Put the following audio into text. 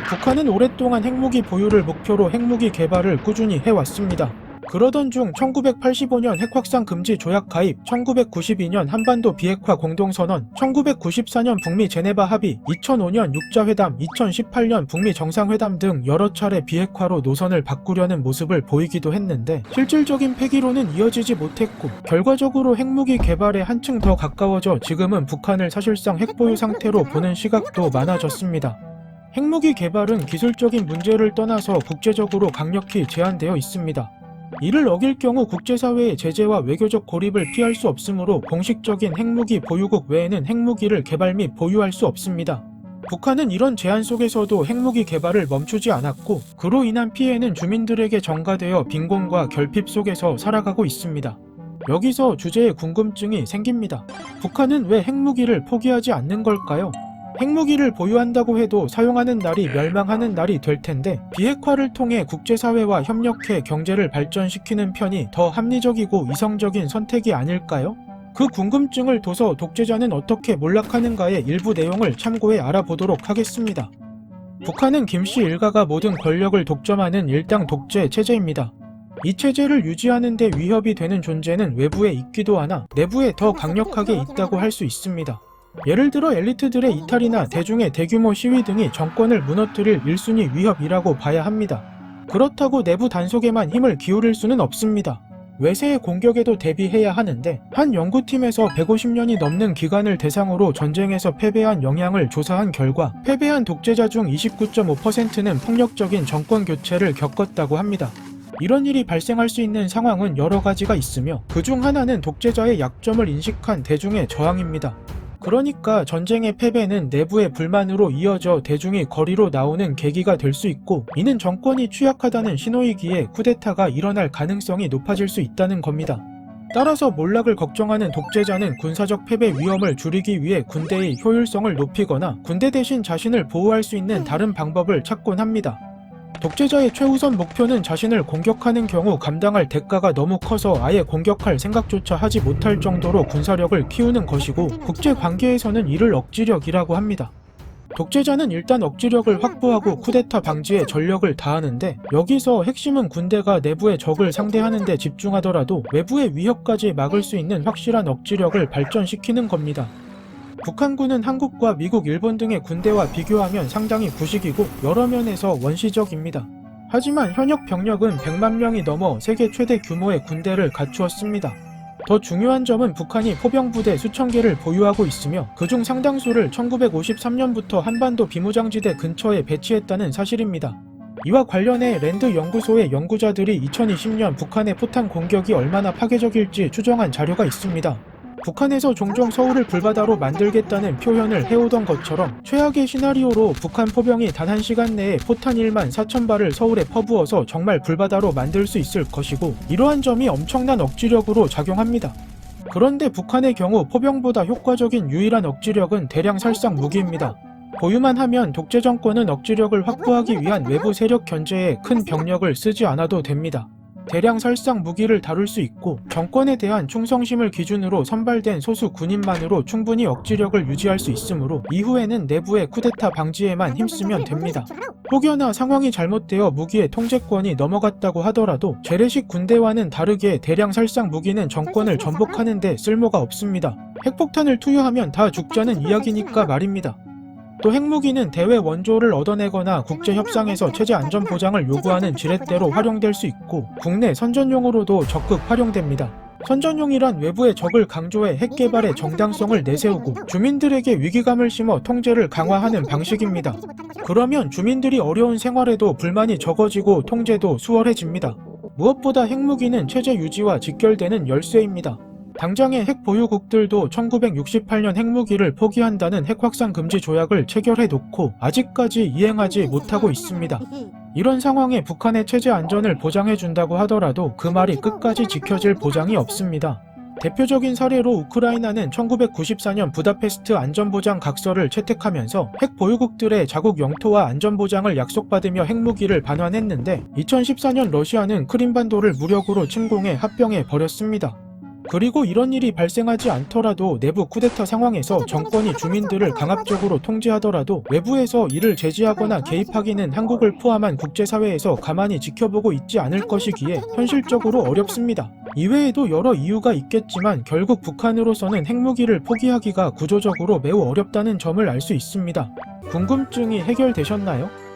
북한은 오랫동안 핵무기 보유를 목표로 핵무기 개발을 꾸준히 해왔습니다. 그러던 중 1985년 핵확산 금지 조약 가입, 1992년 한반도 비핵화 공동선언, 1994년 북미 제네바 합의, 2005년 육자회담, 2018년 북미 정상회담 등 여러 차례 비핵화로 노선을 바꾸려는 모습을 보이기도 했는데 실질적인 폐기로는 이어지지 못했고 결과적으로 핵무기 개발에 한층 더 가까워져 지금은 북한을 사실상 핵보유 상태로 보는 시각도 많아졌습니다. 핵무기 개발은 기술적인 문제를 떠나서 국제적으로 강력히 제한되어 있습니다. 이를 어길 경우 국제사회의 제재와 외교적 고립을 피할 수 없으므로 공식적인 핵무기 보유국 외에는 핵무기를 개발 및 보유할 수 없습니다. 북한은 이런 제한 속에서도 핵무기 개발을 멈추지 않았고 그로 인한 피해는 주민들에게 전가되어 빈곤과 결핍 속에서 살아가고 있습니다. 여기서 주제에 궁금증이 생깁니다. 북한은 왜 핵무기를 포기하지 않는 걸까요? 핵무기를 보유한다고 해도 사용하는 날이 멸망하는 날이 될 텐데 비핵화를 통해 국제사회와 협력해 경제를 발전시키는 편이 더 합리적이고 이성적인 선택이 아닐까요? 그 궁금증을 둬서 독재자는 어떻게 몰락하는가의 일부 내용을 참고해 알아보도록 하겠습니다. 북한은 김씨 일가가 모든 권력을 독점하는 일당 독재 체제입니다. 이 체제를 유지하는 데 위협이 되는 존재는 외부에 있기도 하나 내부에 더 강력하게 있다고 할 수 있습니다. 예를 들어 엘리트들의 이탈이나 대중의 대규모 시위 등이 정권을 무너뜨릴 1순위 위협이라고 봐야 합니다. 그렇다고 내부 단속에만 힘을 기울일 수는 없습니다. 외세의 공격에도 대비해야 하는데 한 연구팀에서 150년이 넘는 기간을 대상으로 전쟁에서 패배한 영향을 조사한 결과 패배한 독재자 중 29.5%는 폭력적인 정권 교체를 겪었다고 합니다. 이런 일이 발생할 수 있는 상황은 여러 가지가 있으며 그중 하나는 독재자의 약점을 인식한 대중의 저항입니다. 그러니까 전쟁의 패배는 내부의 불만으로 이어져 대중이 거리로 나오는 계기가 될 수 있고 이는 정권이 취약하다는 신호이기에 쿠데타가 일어날 가능성이 높아질 수 있다는 겁니다. 따라서 몰락을 걱정하는 독재자는 군사적 패배 위험을 줄이기 위해 군대의 효율성을 높이거나 군대 대신 자신을 보호할 수 있는 다른 방법을 찾곤 합니다. 독재자의 최우선 목표는 자신을 공격하는 경우 감당할 대가가 너무 커서 아예 공격할 생각조차 하지 못할 정도로 군사력을 키우는 것이고 국제관계에서는 이를 억지력이라고 합니다. 독재자는 일단 억지력을 확보하고 쿠데타 방지에 전력을 다하는데 여기서 핵심은 군대가 내부의 적을 상대하는 데 집중하더라도 외부의 위협까지 막을 수 있는 확실한 억지력을 발전시키는 겁니다. 북한군은 한국과 미국, 일본 등의 군대와 비교하면 상당히 구식이고 여러 면에서 원시적입니다. 하지만 현역 병력은 100만 명이 넘어 세계 최대 규모의 군대를 갖추었습니다. 더 중요한 점은 북한이 포병부대 수천 개를 보유하고 있으며 그중 상당수를 1953년부터 한반도 비무장지대 근처에 배치했다는 사실입니다. 이와 관련해 랜드 연구소의 연구자들이 2020년 북한의 포탄 공격이 얼마나 파괴적일지 추정한 자료가 있습니다. 북한에서 종종 서울을 불바다로 만들겠다는 표현을 해오던 것처럼 최악의 시나리오로 북한 포병이 단 1시간 내에 포탄 1만 4천 발을 서울에 퍼부어서 정말 불바다로 만들 수 있을 것이고 이러한 점이 엄청난 억지력으로 작용합니다. 그런데 북한의 경우 포병보다 효과적인 유일한 억지력은 대량 살상 무기입니다. 보유만 하면 독재 정권은 억지력을 확보하기 위한 외부 세력 견제에 큰 병력을 쓰지 않아도 됩니다. 대량 살상 무기를 다룰 수 있고 정권에 대한 충성심을 기준으로 선발된 소수 군인만으로 충분히 억지력을 유지할 수 있으므로 이후에는 내부의 쿠데타 방지에만 힘쓰면 됩니다. 혹여나 상황이 잘못되어 무기의 통제권이 넘어갔다고 하더라도 재래식 군대와는 다르게 대량 살상 무기는 정권을 전복하는 데 쓸모가 없습니다. 핵폭탄을 투여하면 다 죽자는 이야기니까 말입니다. 또 핵무기는 대외 원조를 얻어내거나 국제협상에서 체제 안전 보장을 요구하는 지렛대로 활용될 수 있고 국내 선전용으로도 적극 활용됩니다. 선전용이란 외부의 적을 강조해 핵 개발의 정당성을 내세우고 주민들에게 위기감을 심어 통제를 강화하는 방식입니다. 그러면 주민들이 어려운 생활에도 불만이 적어지고 통제도 수월해집니다. 무엇보다 핵무기는 체제 유지와 직결되는 열쇠입니다. 당장의 핵 보유국들도 1968년 핵무기를 포기한다는 핵확산 금지 조약을 체결해놓고 아직까지 이행하지 못하고 있습니다. 이런 상황에 북한의 체제 안전을 보장해준다고 하더라도 그 말이 끝까지 지켜질 보장이 없습니다. 대표적인 사례로 우크라이나는 1994년 부다페스트 안전보장 각서를 채택하면서 핵 보유국들의 자국 영토와 안전보장을 약속받으며 핵무기를 반환했는데 2014년 러시아는 크림반도를 무력으로 침공해 합병해 버렸습니다. 그리고 이런 일이 발생하지 않더라도 내부 쿠데타 상황에서 정권이 주민들을 강압적으로 통제하더라도 외부에서 이를 제지하거나 개입하기는 한국을 포함한 국제사회에서 가만히 지켜보고 있지 않을 것이기에 현실적으로 어렵습니다. 이외에도 여러 이유가 있겠지만 결국 북한으로서는 핵무기를 포기하기가 구조적으로 매우 어렵다는 점을 알 수 있습니다. 궁금증이 해결되셨나요?